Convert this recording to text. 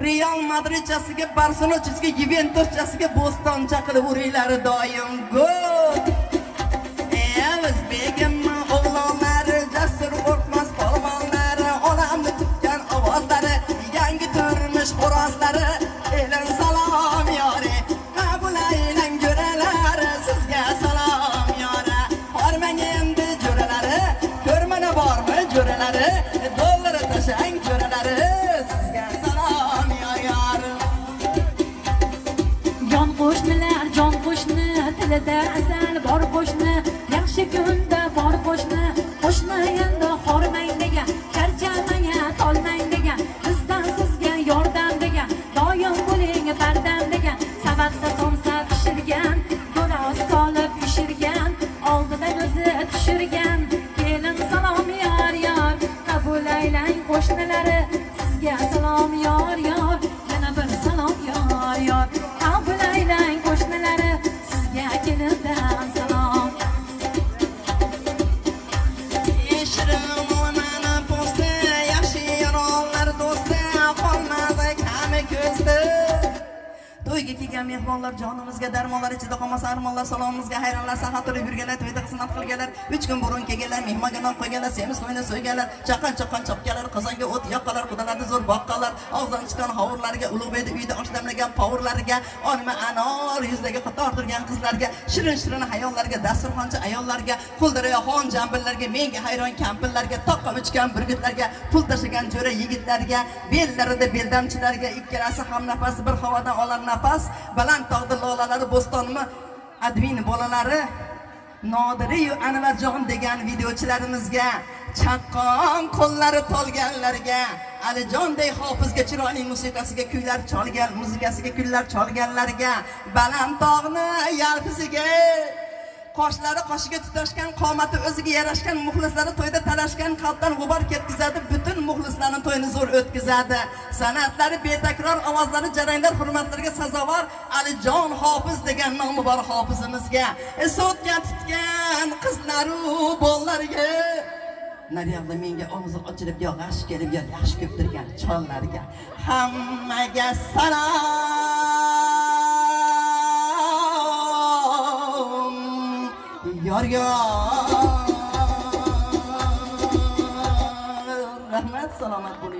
Real Madridchasiga, Barselonachasiga, Juventuschasiga bo'stoncha qilib uringlar doim gol. O'zbegim o'g'lonlari, jasur qo'rqmas polvonlari, onamni tutgan ovozlari, yangi turmush xo'rozlari, elim salom yori, qabul aylang jo'ralar, sizga salom yori. Bormang endi jo'ralari, ko'rmana bormi jo'ralari, dollar tashang jo'ralari, sizga salom yor. Jon qo'shnilar, jon qo'shni, tilida asal bor qo'shni, yaxshi kunda bor qo'shni, qo'shni endi hormang degan, charchamanga tolmang degan, bizdan sizga yordam degan, doim bo'ling bardam degan, savatda somsa pishirgan, go'roz solib pishirgan, oldidan o'zi tushirgan, kelin salom yor yor, qabul aylang qo'shnilari, sizga salom yor yor, yana bir salom yor yor, qabul aylang qo'shnilari, sizga kelindan salom. To'yga kelgan mehmonlar, jonimizga darmonlar ichida qolmasa armonlar, salomimizga hayronlar, sahat turib yurganlar, to'yda xizmat qilganlar, 3 kun burun kelganlar, mehmonga non qo'yganlar, semiz qo'yni so'yganlar, chaqan chopganlar, qozonga o't yoqqanlar, xudolarni zo'r boqqanlar, og'zdan chiqqan hovurlarga, ulug'beyda uyda osh damlagan povurlarga, olma anor yuzlariga qator turgan qizlarga, shirin hayollarga, dasturxonchi ayollarga, qo'ldirayxon jambillarga, menga hayron kampirlarga, toqqa uchgan burgutlarga, pul tashagan jo'ra yigitlarga, bellarida beldamchilarga, ikkalasi ham nafasi bir havodan olar nafas, baland tog'da lolalari bo'stonmi admin bolalari, Nodiriyu Anvarjon degan videochilarimizga, chaqqon qo'llari tolganlarga, Alijonday hofizga chiroyli musiqasiga kuylar cholgan, muzikasiga kuylar cholganlarga, baland tog'ni yalpisiga, qoshlari qoshiga tutashgan, qomati o'ziga yarashgan muxlislari to'yda talashgan, qalbdan g'ubor ketkizadi, butun muxlislarning to'yini zo'r o'tkazadi. San'atlari betakror, ovozlari jaranglar, hurmatlarga sazovor Alijon hofiz degan nomi bor hofizimizga, sotgan tutgan qizlaru bollarga, naryoqda menga og'zi ochilib yog'ash kelib yaxshi ko'p turgan chollarga, hammaga salom yor yor. Rahmat, salomat bo'ling.